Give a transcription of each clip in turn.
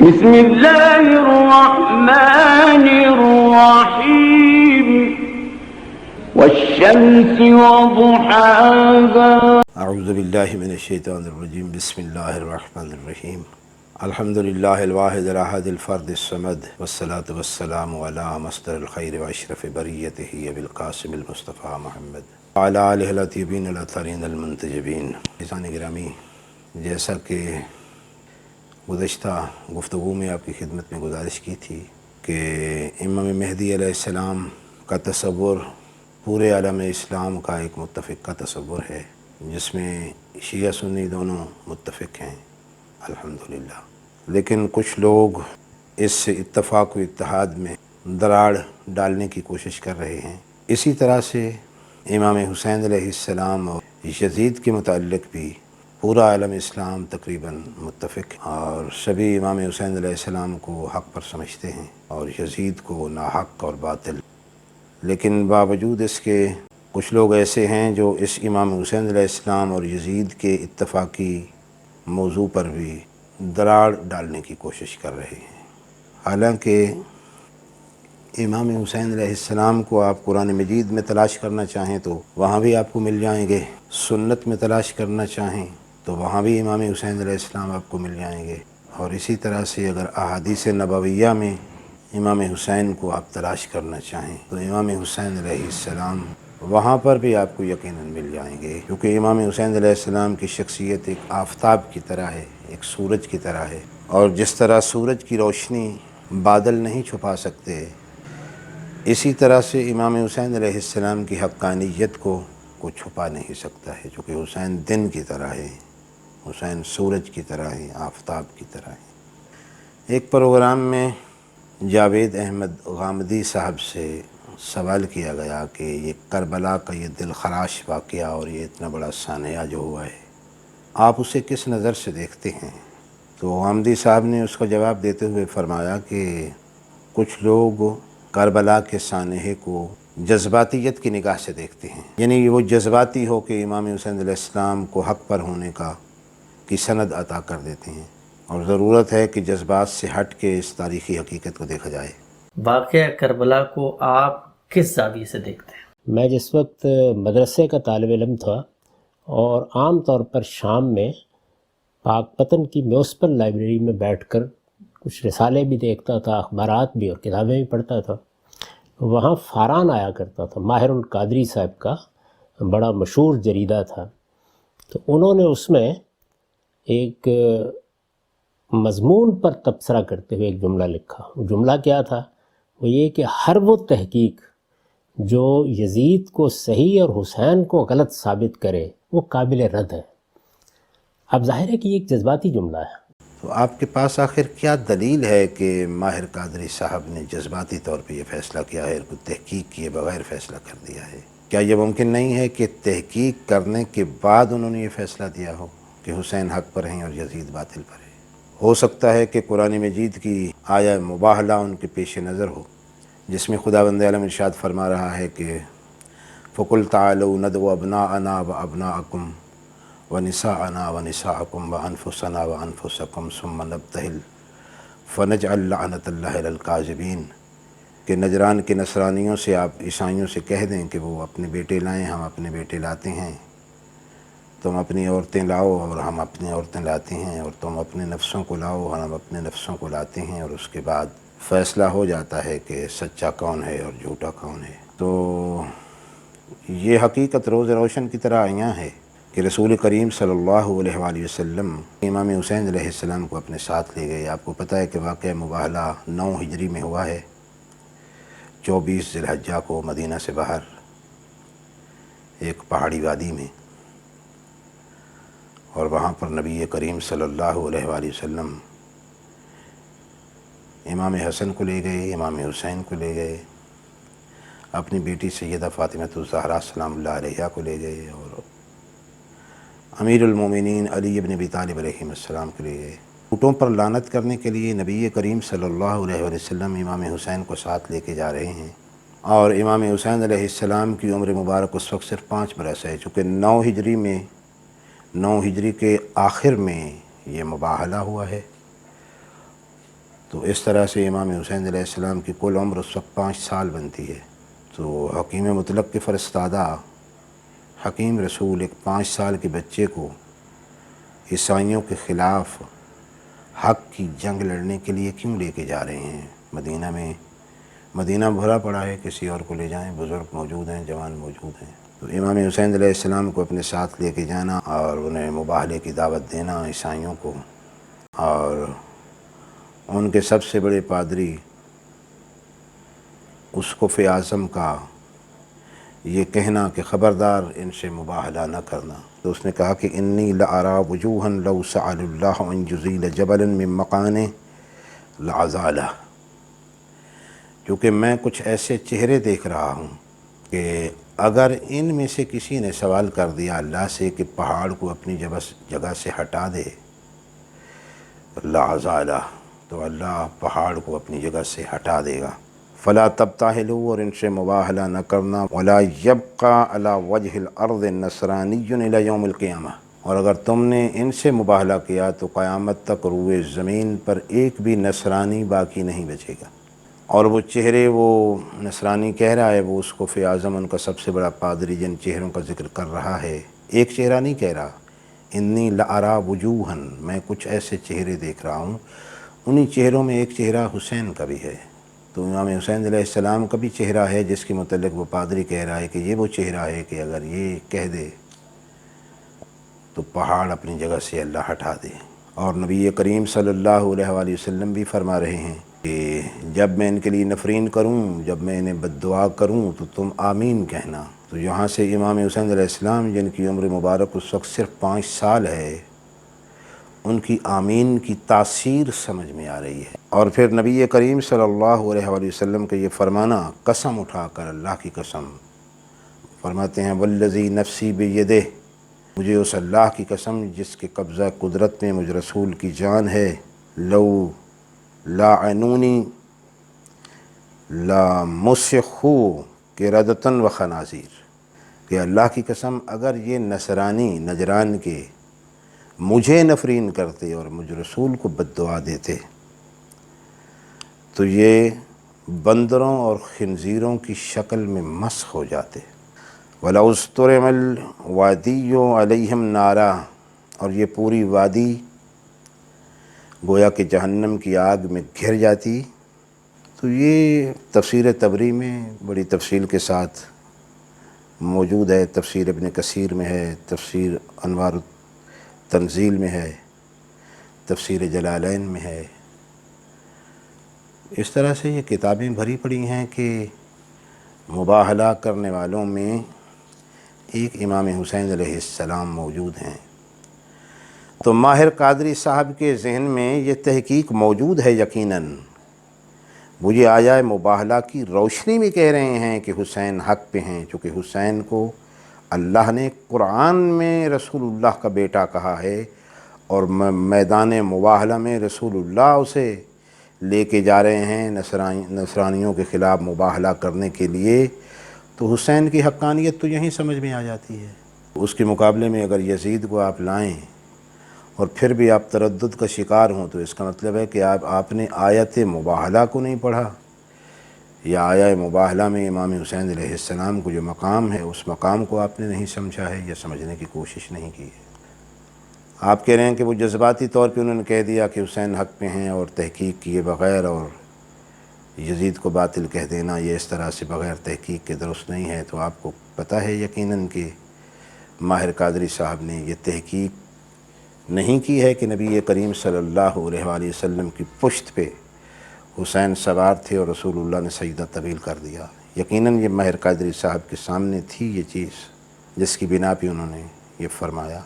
بسم اللہ الرحمن الرحیم والشمس وضحاها اعوذ باللہ من الشیطان الرجیم بسم اللہ الرحمن الرحیم الحمد للہ الواحد الاحد الفرد الصمد والصلاة والسلام علی مصدر الخیر واشرف بریتہ ابی القاسم المصطفیٰ محمد وعلی آلہ الطیبین الاطہرین المنتجبین۔ عزیزان گرامی، جیسا کہ گزشتہ گفتگو میں آپ کی خدمت میں گزارش کی تھی کہ امام مہدی علیہ السلام کا تصور پورے عالم اسلام کا ایک متفقہ تصور ہے، جس میں شیعہ سنی دونوں متفق ہیں الحمدللہ، لیکن کچھ لوگ اس اتفاق و اتحاد میں دراڑ ڈالنے کی کوشش کر رہے ہیں۔ اسی طرح سے امام حسین علیہ السلام اور یزید کے متعلق بھی پورا عالم اسلام تقریباً متفق ہے، اور سبھی امام حسین علیہ السلام کو حق پر سمجھتے ہیں اور یزید کو ناحق اور باطل۔ لیکن باوجود اس کے کچھ لوگ ایسے ہیں جو اس امام حسین علیہ السلام اور یزید کے اتفاقی موضوع پر بھی دراڑ ڈالنے کی کوشش کر رہے ہیں، حالانکہ امام حسین علیہ السلام کو آپ قرآن مجید میں تلاش کرنا چاہیں تو وہاں بھی آپ کو مل جائیں گے، سنت میں تلاش کرنا چاہیں تو وہاں بھی امام حسین علیہ السلام آپ کو مل جائیں گے، اور اسی طرح سے اگر احادیث نبویہ میں امام حسین کو آپ تلاش کرنا چاہیں تو امام حسین علیہ السلام وہاں پر بھی آپ کو یقیناً مل جائیں گے، کیونکہ امام حسین علیہ السلام کی شخصیت ایک آفتاب کی طرح ہے، ایک سورج کی طرح ہے، اور جس طرح سورج کی روشنی بادل نہیں چھپا سکتے، اسی طرح سے امام حسین علیہ السلام کی حقانیت کو کوئی چھپا نہیں سکتا ہے، چونکہ حسین دن کی طرح ہے، حسین سورج کی طرح ہے، آفتاب کی طرح ہے۔ ایک پروگرام میں جاوید احمد غامدی صاحب سے سوال کیا گیا کہ یہ کربلا کا یہ دل خراش واقعہ اور یہ اتنا بڑا سانحہ جو ہوا ہے، آپ اسے کس نظر سے دیکھتے ہیں؟ تو غامدی صاحب نے اس کا جواب دیتے ہوئے فرمایا کہ کچھ لوگ کربلا کے سانحے کو جذباتیت کی نگاہ سے دیکھتے ہیں، یعنی وہ جذباتی ہو کہ امام حسین علیہ السلام کو حق پر ہونے کی سند عطا کر دیتے ہیں، اور ضرورت ہے کہ جذبات سے ہٹ کے اس تاریخی حقیقت کو دیکھا جائے۔ واقعہ کربلا کو آپ کس زاویے سے دیکھتے ہیں؟ میں جس وقت مدرسے کا طالب علم تھا اور عام طور پر شام میں پاک پتن کی میونسپل لائبریری میں بیٹھ کر کچھ رسالے بھی دیکھتا تھا، اخبارات بھی اور کتابیں بھی پڑھتا تھا، وہاں فاران آیا کرتا تھا، ماہر القادری صاحب کا بڑا مشہور جریدہ تھا، تو انہوں نے اس میں ایک مضمون پر تبصرہ کرتے ہوئے ایک جملہ لکھا۔ وہ جملہ کیا تھا؟ وہ یہ کہ ہر وہ تحقیق جو یزید کو صحیح اور حسین کو غلط ثابت کرے وہ قابل رد ہے۔ اب ظاہر ہے کہ یہ ایک جذباتی جملہ ہے۔ تو آپ کے پاس آخر کیا دلیل ہے کہ ماہر قادری صاحب نے جذباتی طور پہ یہ فیصلہ کیا ہے، کوئی تحقیق کیے بغیر فیصلہ کر دیا ہے؟ کیا یہ ممکن نہیں ہے کہ تحقیق کرنے کے بعد انہوں نے یہ فیصلہ دیا ہو کہ حسین حق پر ہیں اور یزید باطل پر ہے؟ ہو سکتا ہے کہ قرآن مجید کی آیہ مباہلہ ان کے پیش نظر ہو، جس میں خداوند عالم ارشاد فرما رہا ہے کہ فَقُلْ تَعَالَوْا نَدْعُ أَبْنَاءَنَا وَأَبْنَاءَكُمْ وَنِسَاءَنَا وَنِسَاءَكُمْ وَأَنفُسَنَا وَأَنفُسَكُمْ ثُمَّ نَبْتَهِلْ فَنَجْعَلْ لَعْنَةَ اللَّهِ عَلَى الْكَاذِبِينَ، کہ نجران کے نصرانیوں سے آپ عیسائیوں سے کہہ دیں کہ وہ اپنے بیٹے لائیں، ہم اپنے بیٹے لاتے ہیں، تم اپنی عورتیں لاؤ اور ہم اپنی عورتیں لاتے ہیں، اور تم اپنے نفسوں کو لاؤ اور ہم اپنے نفسوں کو لاتے ہیں، اور اس کے بعد فیصلہ ہو جاتا ہے کہ سچا کون ہے اور جھوٹا کون ہے۔ تو یہ حقیقت روز روشن کی طرح عیاں ہے کہ رسول کریم صلی اللہ علیہ وآلہ وسلم امام حسین علیہ السلام کو اپنے ساتھ لے گئے۔ آپ کو پتہ ہے کہ واقعہ مباہلہ 9 ہجری میں ہوا ہے، 24 ذی الحجہ کو مدینہ سے باہر ایک پہاڑی وادی میں، اور وہاں پر نبی کریم صلی اللہ علیہ وآلہ وسلم امام حسن کو لے گئے، امام حسین کو لے گئے، اپنی بیٹی سیدہ فاطمہ الزہرا سلام اللہ علیہا کو لے گئے، اور امیر المومنین علی بن ابی طالب علیہ السلام کو لے گئے۔ اونٹوں پر لعنت کرنے کے لیے نبی کریم صلی اللہ علیہ وسلم امام حسین کو ساتھ لے کے جا رہے ہیں، اور امام حسین علیہ السلام کی عمر مبارک اس وقت صرف 5 برس ہے، چونکہ 9 ہجری کے آخر میں یہ مباہلہ ہوا ہے، تو اس طرح سے امام حسین علیہ السلام کی کل عمر اس وقت 5 سال بنتی ہے۔ تو حکیم مطلق کے فرستادہ حکیم رسول ایک 5 سال کے بچے کو عیسائیوں کے خلاف حق کی جنگ لڑنے کے لیے کیوں لے کے جا رہے ہیں؟ مدینہ میں، مدینہ بھرا پڑا ہے، کسی اور کو لے جائیں، بزرگ موجود ہیں، جوان موجود ہیں۔ تو امام حسین علیہ السلام کو اپنے ساتھ لے کے جانا اور انہیں مباہلے کی دعوت دینا عیسائیوں کو، اور ان کے سب سے بڑے پادری اسقف اعظم کا یہ کہنا کہ خبردار ان سے مباہلہ نہ کرنا۔ تو اس نے کہا کہ انی لأری وجوہا لو سأل اللہ ان یزیل جبلا من مکانہ لأزالہ، کیونکہ میں کچھ ایسے چہرے دیکھ رہا ہوں کہ اگر ان میں سے کسی نے سوال کر دیا اللہ سے کہ پہاڑ کو اپنی جگہ سے ہٹا دے لأزالہ، تو اللہ پہاڑ کو اپنی جگہ سے ہٹا دے گا۔ فلا تبتاہلوا، اور ان سے مباہلہ نہ کرنا، ولا یبقى علی وجہ الارض نصرانی الی یوم القیامہ، اور اگر تم نے ان سے مباہلہ کیا تو قیامت تک روئے زمین پر ایک بھی نصرانی باقی نہیں بچے گا۔ اور وہ چہرے وہ نصرانی کہہ رہا ہے، وہ اسقف اعظم ان کا سب سے بڑا پادری جن چہروں کا ذکر کر رہا ہے، ایک چہرہ نہیں کہہ رہا، انی لأری وجوہا، میں کچھ ایسے چہرے دیکھ رہا ہوں، انہی چہروں میں ایک چہرہ حسین کا بھی ہے۔ تو امام حسین علیہ السلام کا بھی چہرہ ہے جس کے متعلق وہ پادری کہہ رہا ہے کہ یہ وہ چہرہ ہے کہ اگر یہ کہہ دے تو پہاڑ اپنی جگہ سے اللہ ہٹا دے۔ اور نبی کریم صلی اللہ علیہ وآلہ وسلم بھی فرما رہے ہیں کہ جب میں ان کے لیے نفرین کروں، جب میں انہیں بد دعا کروں تو تم آمین کہنا۔ تو یہاں سے امام حسین علیہ السلام جن کی عمر مبارک اس وقت صرف 5 سال ہے، ان کی آمین کی تاثیر سمجھ میں آ رہی ہے۔ اور پھر نبی کریم صلی اللہ علیہ وآلہ وسلم کا یہ فرمانا، قسم اٹھا کر اللہ کی قسم، فرماتے ہیں والذی نفسی بیدہ، مجھے اس اللہ کی قسم جس کے قبضہ قدرت میں مجھ رسول کی جان ہے، لو لاعنونی لامسخوا قردۃ وخنازیر، کہ اللہ کی قسم اگر یہ نصرانی نجران کے مجھے نفرین کرتے اور مجھ رسول کو بد دعا دیتے تو یہ بندروں اور خنزیروں کی شکل میں مسخ ہو جاتے۔ وَلَوْ اسْتُرِمَ الْوَادِيُّ عَلَيْهِمْ نَارًا، اور یہ پوری وادی گویا کہ جہنم کی آگ میں گھر جاتی۔ تو یہ تفسیر تبری میں بڑی تفصیل کے ساتھ موجود ہے، تفسیر ابن کثیر میں ہے، تفسیر انوار التنزیل میں ہے، تفسیر جلالین میں ہے۔ اس طرح سے یہ کتابیں بھری پڑی ہیں کہ مباہلہ کرنے والوں میں ایک امام حسین علیہ السلام موجود ہیں۔ تو ماہر قادری صاحب کے ذہن میں یہ تحقیق موجود ہے یقیناً، وہ یہ آیا مباہلہ کی روشنی میں کہہ رہے ہیں کہ حسین حق پہ ہیں، چونکہ حسین کو اللہ نے قرآن میں رسول اللہ کا بیٹا کہا ہے، اور میدان مباہلہ میں رسول اللہ اسے لے کے جا رہے ہیں نصرانیوں کے خلاف مباہلہ کرنے کے لیے، تو حسین کی حقانیت تو یہیں سمجھ میں آ جاتی ہے۔ اس کے مقابلے میں اگر یزید کو آپ لائیں اور پھر بھی آپ تردد کا شکار ہوں تو اس کا مطلب ہے کہ آپ نے آیت مباہلہ کو نہیں پڑھا، یا آیت مباہلہ میں امام حسین علیہ السلام کو جو مقام ہے اس مقام کو آپ نے نہیں سمجھا ہے یا سمجھنے کی کوشش نہیں کی ہے۔ آپ کہہ رہے ہیں کہ وہ جذباتی طور پہ انہوں نے کہہ دیا کہ حسین حق پہ ہیں، اور تحقیق کیے بغیر اور یزید کو باطل کہہ دینا یہ اس طرح سے بغیر تحقیق کے درست نہیں ہے۔ تو آپ کو پتہ ہے یقیناً کہ ماہر قادری صاحب نے یہ تحقیق نہیں کی ہے کہ نبی کریم صلی اللہ علیہ وآلہ وسلم کی پشت پہ حسین سوار تھے اور رسول اللہ نے سجدہ طویل کر دیا۔ یقیناً یہ ماہر قادری صاحب کے سامنے تھی یہ چیز جس کی بنا پہ انہوں نے یہ فرمایا،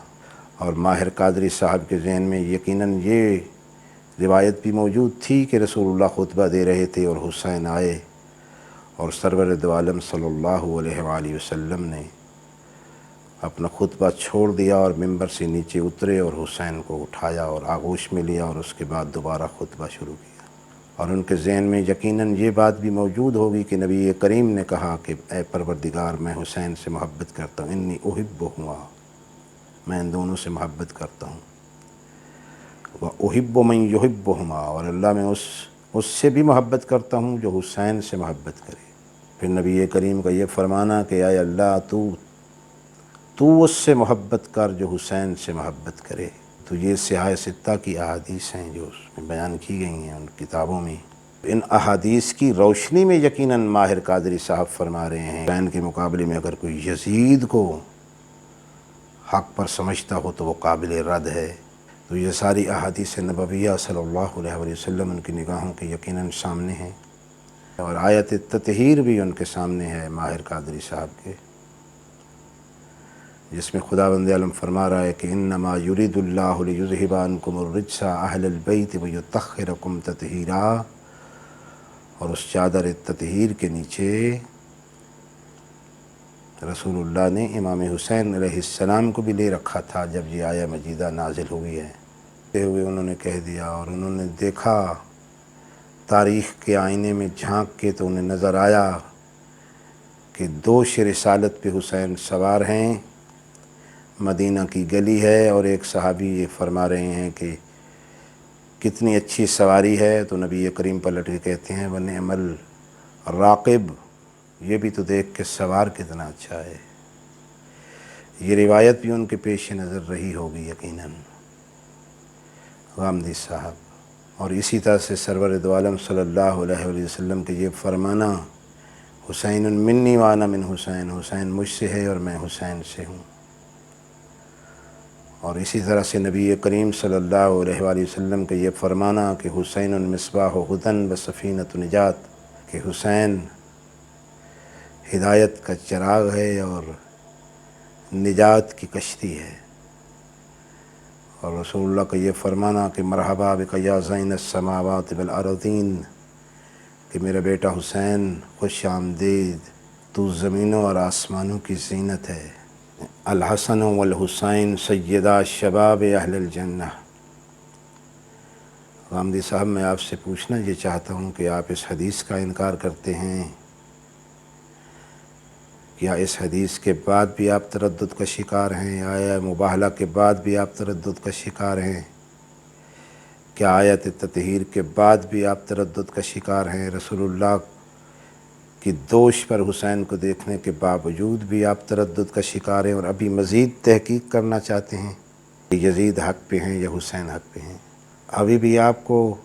اور ماہر قادری صاحب کے ذہن میں یقیناً یہ روایت بھی موجود تھی کہ رسول اللہ خطبہ دے رہے تھے اور حسین آئے، اور سرور دو عالم صلی اللہ علیہ وآلہ وسلم نے اپنا خطبہ چھوڑ دیا اور ممبر سے نیچے اترے اور حسین کو اٹھایا اور آغوش میں لیا، اور اس کے بعد دوبارہ خطبہ شروع کیا۔ اور ان کے ذہن میں یقیناً یہ بات بھی موجود ہوگی کہ نبی کریم نے کہا کہ اے پروردگار میں حسین سے محبت کرتا ہوں، انی احبہما، میں ان دونوں سے محبت کرتا ہوں۔ وَأُحِبُّ مَن يُحِبُّهُمَا، اور اللہ میں اس سے بھی محبت کرتا ہوں جو حسین سے محبت کرے۔ پھر نبی کریم کا یہ فرمانا کہ اے اللہ تو اس سے محبت کر جو حسین سے محبت کرے۔ تو یہ سیاہ ستہ کی احادیث ہیں جو اس میں بیان کی گئی ہیں ان کتابوں میں۔ ان احادیث کی روشنی میں یقیناً ماہر قادری صاحب فرما رہے ہیں حسین کے مقابلے میں اگر کوئی یزید کو حق پر سمجھتا ہو تو وہ قابل رد ہے۔ تو یہ ساری احادیث نبویہ صلی اللہ علیہ وسلم ان کی نگاہوں کے یقیناً سامنے ہیں، اور آیت تطہیر بھی ان کے سامنے ہے ماہر قادری صاحب کے، جس میں خداوند عالم فرما رہا ہے کہ انما یرید اللہ لیذہب عنکم الرجس اہل البیت ویطہرکم تطہیرا، اور اس چادر تطہیر کے نیچے رسول اللہ نے امام حسین علیہ السلام کو بھی لے رکھا تھا جب یہ آیہ مجیدہ نازل ہوئی ہے۔ ہوئے انہوں نے کہہ دیا، اور انہوں نے دیکھا تاریخ کے آئینے میں جھانک کے تو انہیں نظر آیا کہ دوش رسالت پہ حسین سوار ہیں، مدینہ کی گلی ہے، اور ایک صحابی یہ فرما رہے ہیں کہ کتنی اچھی سواری ہے، تو نبی کریم پلٹ کے کہتے ہیں وَنِعْمَ الراقب، یہ بھی تو دیکھ کے سوار کتنا اچھا ہے۔ یہ روایت بھی ان کے پیش نظر رہی ہوگی یقیناً غامدی صاحب۔ اور اسی طرح سے سرور دو عالم صلی اللہ علیہ وسلم کے یہ فرمانا حسین منی وانا من حسین، حسین مجھ سے ہے اور میں حسین سے ہوں۔ اور اسی طرح سے نبی کریم صلی اللہ علیہ وسلم کا یہ فرمانا کہ حسین مصباح ہدن و سفینۃ نجات، کہ حسین ہدایت کا چراغ ہے اور نجات کی کشتی ہے۔ اور رسول اللہ کا یہ فرمانا کہ مرحبا بک یا زین السماوات والارضین، کہ میرا بیٹا حسین خوش آمدید، تو زمینوں اور آسمانوں کی زینت ہے۔ الحسن والحسین سیدا شباب اہل الجنہ۔ غامدی صاحب میں آپ سے پوچھنا یہ چاہتا ہوں کہ آپ اس حدیث کا انکار کرتے ہیں، کیا اس حدیث کے بعد بھی آپ تردد کا شکار ہیں؟ آیہ مباہلہ کے بعد بھی آپ تردد کا شکار ہیں؟ کیا آیت تطہیر کے بعد بھی آپ تردد کا شکار ہیں؟ رسول اللہ کی دوش پر حسین کو دیکھنے کے باوجود بھی آپ تردد کا شکار ہیں اور ابھی مزید تحقیق کرنا چاہتے ہیں کہ یزید حق پہ ہیں یا حسین حق پہ ہیں؟ ابھی بھی آپ کو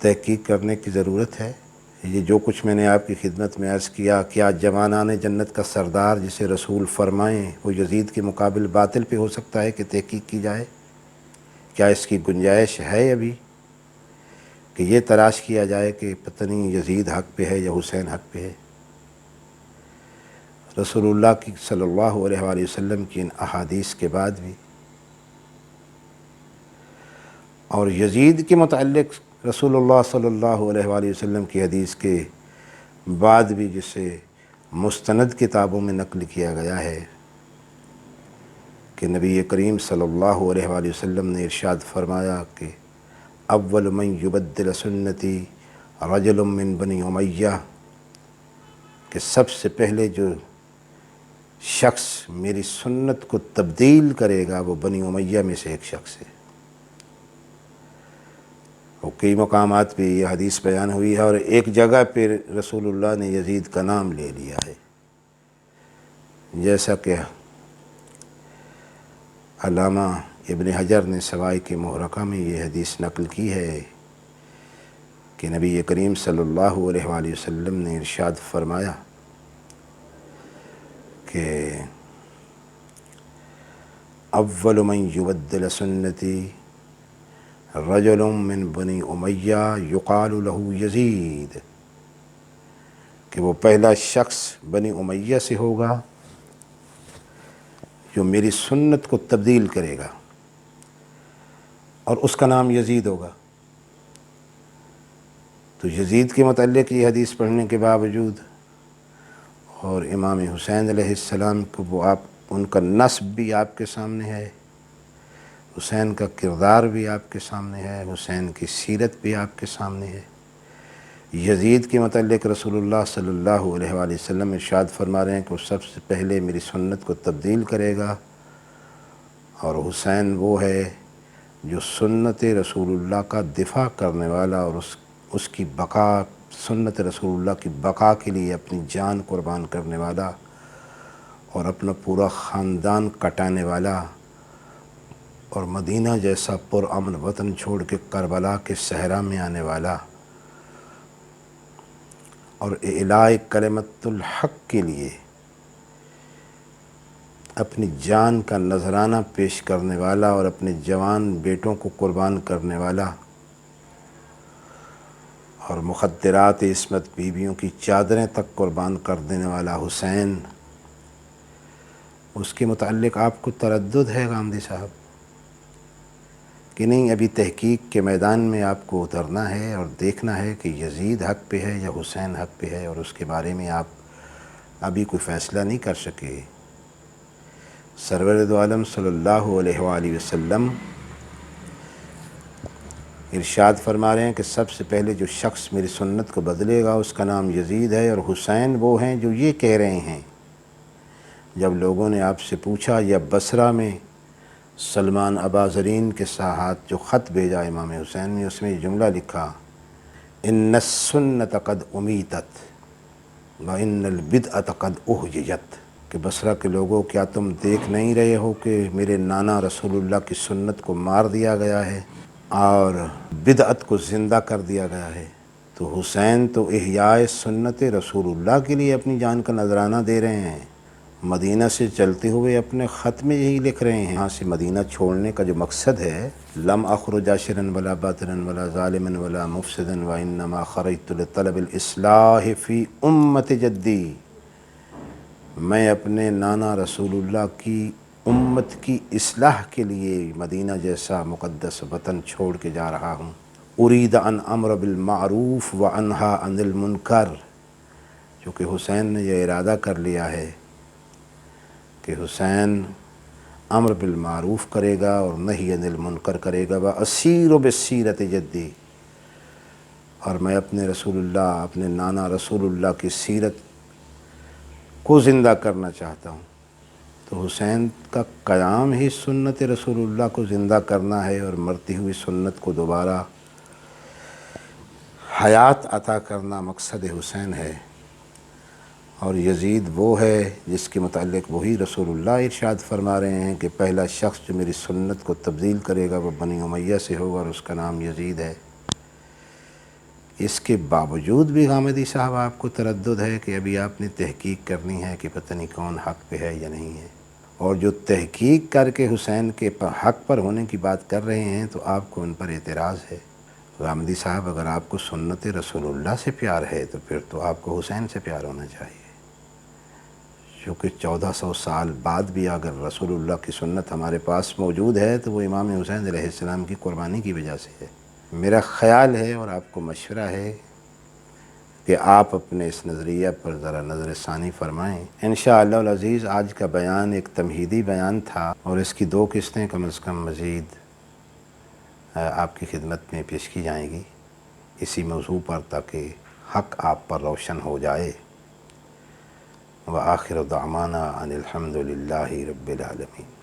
تحقیق کرنے کی ضرورت ہے۔ یہ جو کچھ میں نے آپ کی خدمت میں عرض کیا، کیا جوانان جنت کا سردار جسے رسول فرمائیں وہ یزید کے مقابل باطل پہ ہو سکتا ہے کہ تحقیق کی جائے؟ کیا اس کی گنجائش ہے ابھی کہ یہ تلاش کیا جائے کہ پتہ نہیں یزید حق پہ ہے یا حسین حق پہ ہے؟ رسول اللہ کی صلی اللہ علیہ وآلہ وسلم کی ان احادیث کے بعد بھی، اور یزید کے متعلق رسول اللہ صلی اللہ علیہ وآلہ وسلم کی حدیث کے بعد بھی جسے مستند کتابوں میں نقل کیا گیا ہے کہ نبی کریم صلی اللہ علیہ وآلہ وسلم نے ارشاد فرمایا کہ اول من یبدل سنتی رجل من بنی امیہ، کہ سب سے پہلے جو شخص میری سنت کو تبدیل کرے گا وہ بنی امیہ میں سے ایک شخص ہے۔ اور کئی مقامات پہ یہ حدیث بیان ہوئی ہے، اور ایک جگہ پہ رسول اللہ نے یزید کا نام لے لیا ہے، جیسا کہ علامہ ابن حجر نے سوائق محرقہ میں یہ حدیث نقل کی ہے کہ نبی کریم صلی اللہ علیہ وآلہ وسلم نے ارشاد فرمایا کہ اول من یبدل سنتی رجل من بنی امیہ یقال له یزید، کہ وہ پہلا شخص بنی امیہ سے ہوگا جو میری سنت کو تبدیل کرے گا، اور اس کا نام یزید ہوگا۔ تو یزید کے متعلق یہ حدیث پڑھنے کے باوجود، اور امام حسین علیہ السلام کو وہ ان کا نسب بھی آپ کے سامنے ہے، حسین کا کردار بھی آپ کے سامنے ہے، حسین کی سیرت بھی آپ کے سامنے ہے۔ یزید کے متعلق رسول اللہ صلی اللہ علیہ وآلہ وسلم ارشاد فرما رہے ہیں کہ وہ سب سے پہلے میری سنت کو تبدیل کرے گا، اور حسین وہ ہے جو سنت رسول اللہ کا دفاع کرنے والا اور اس کی بقا، سنت رسول اللہ کی بقا کے لیے اپنی جان قربان کرنے والا اور اپنا پورا خاندان کٹانے والا اور مدینہ جیسا پرامن وطن چھوڑ کے کربلا کے صحرا میں آنے والا اور اعلاء کلمت الحق کے لیے اپنی جان کا نذرانہ پیش کرنے والا اور اپنے جوان بیٹوں کو قربان کرنے والا اور مخدرات عصمت بیویوں کی چادریں تک قربان کر دینے والا حسین، اس کے متعلق آپ کو تردد ہے غامدی صاحب کہ نہیں؟ ابھی تحقیق کے میدان میں آپ کو اترنا ہے اور دیکھنا ہے کہ یزید حق پہ ہے یا حسین حق پہ ہے، اور اس کے بارے میں آپ ابھی کوئی فیصلہ نہیں کر سکے۔ سرور دو عالم صلی اللہ علیہ وآلہ وسلم ارشاد فرما رہے ہیں کہ سب سے پہلے جو شخص میری سنت کو بدلے گا اس کا نام یزید ہے، اور حسین وہ ہیں جو یہ کہہ رہے ہیں۔ جب لوگوں نے آپ سے پوچھا یا بصرہ میں سلمان اباظرین کے ساتھ جو خط بھیجا امام حسین نے، اس میں یہ جملہ لکھا، ان السنت قد امیتت وان البدعۃ قد احییت، کہ بصرہ کے لوگوں کیا تم دیکھ نہیں رہے ہو کہ میرے نانا رسول اللہ کی سنت کو مار دیا گیا ہے اور بدعت کو زندہ کر دیا گیا ہے؟ تو حسین تو احیاء سنت رسول اللہ کے لیے اپنی جان کا نذرانہ دے رہے ہیں، مدینہ سے چلتے ہوئے اپنے خط میں یہی لکھ رہے ہیں۔ یہاں سے مدینہ چھوڑنے کا جو مقصد ہے، لم اخرج عاشرا ولا باطلا ولا ظالما ولا مفسدا وانما خرجت لطلب الاصلاح فی امت جدی، میں اپنے نانا رسول اللہ کی امت کی اصلاح کے لیے مدینہ جیسا مقدس وطن چھوڑ کے جا رہا ہوں۔ ارید ان امر بالمعروف وانہا عن المنکر، چونکہ حسین نے یہ ارادہ کر لیا ہے کہ حسین امر بالمعروف کرے گا اور نہی عن المنکر کرے گا، واسیر بسیرت جدی، اور میں اپنے رسول اللہ، اپنے نانا رسول اللہ کی سیرت کو زندہ کرنا چاہتا ہوں۔ تو حسین کا قیام ہی سنت رسول اللہ کو زندہ کرنا ہے اور مرتی ہوئی سنت کو دوبارہ حیات عطا کرنا مقصد حسین ہے۔ اور یزید وہ ہے جس کے متعلق وہی رسول اللہ ارشاد فرما رہے ہیں کہ پہلا شخص جو میری سنت کو تبدیل کرے گا وہ بنی امیہ سے ہوگا اور اس کا نام یزید ہے۔ اس کے باوجود بھی غامدی صاحب آپ کو تردد ہے کہ ابھی آپ نے تحقیق کرنی ہے کہ پتہ نہیں کون حق پہ ہے یا نہیں ہے، اور جو تحقیق کر کے حسین کے حق پر ہونے کی بات کر رہے ہیں تو آپ کو ان پر اعتراض ہے۔ غامدی صاحب اگر آپ کو سنت رسول اللہ سے پیار ہے تو پھر تو آپ کو حسین سے پیار ہونا چاہیے، کیونکہ 1400 سال بعد بھی اگر رسول اللہ کی سنت ہمارے پاس موجود ہے تو وہ امام حسین علیہ السلام کی قربانی کی وجہ سے ہے۔ میرا خیال ہے اور آپ کو مشورہ ہے کہ آپ اپنے اس نظریہ پر ذرا نظر ثانی فرمائیں۔ انشاءاللہ العزیز آج کا بیان ایک تمہیدی بیان تھا اور اس کی 2 قسطیں کم از کم مزید آپ کی خدمت میں پیش کی جائیں گی اسی موضوع پر، تاکہ حق آپ پر روشن ہو جائے۔ وآخر دعوانا ان الحمد للہ رب العالمین۔